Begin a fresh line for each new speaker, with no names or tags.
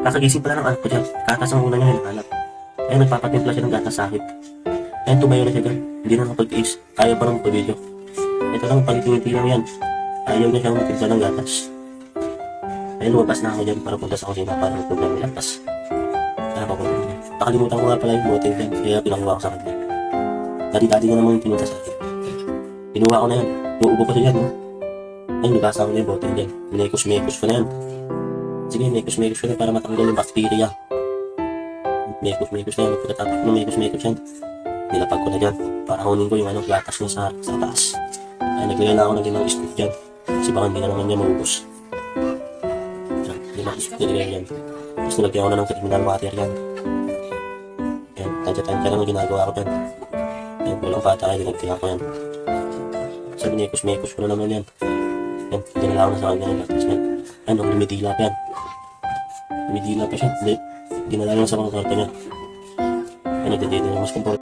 Kakagising pala ng anak ko dyan. Gatas ang una niya hinahanap. Ayun, nagpapatimpla siya ng gatas sa akin. Ayun, tumayo na siya dyan. Hindi na nakapag-tiis. Ayaw pa ng magpa-video. Ito lang, palitiniti lang yan. Ayaw niya siyang magtimpla ng gatas. Ayun, lumabas na ako dyan para punta sa kusina para mag-program ng gatas. Kaya papunta niya. Nakalimutan ko nga pala yung bottle dyan. Kaya pinanguha ko sa kanya. Dati-dati na naman yung pinunta sa akin. Pinuha ko na yan. Uubo pa siya dyan, no? Ayun, nabasa ko na yung bottle dyan. Minekos-mekos ko na yan. Sige, mekos-mekos ko na para matanggal yung bacteria. Mekos-mekos na yan. Pagkatapos ng mekos-mekos yan, nilapag ko na dyan para hunin ko yung gatas niya sa taas. Ay, naglagay na ako ng limang scoop dyan kasi baka hindi na naman niya maubos. Yan, limang scoop nilagay yan. Tapos nilagyan ko na ng criminal water yan. Yan, tansya-tansya lang yung ginagawa ko dyan. Yan, walang patay, dinagtihan ko yan. Sabi, mekos-mekos ko na naman yan. Yan, dinala ko na sa kanya yung gatas niya. Ano, lumidila pa yan. Lumidila pa siya. Hindi, dinala lang sa mga karta niya. Ay, nagdadito na mas komportable.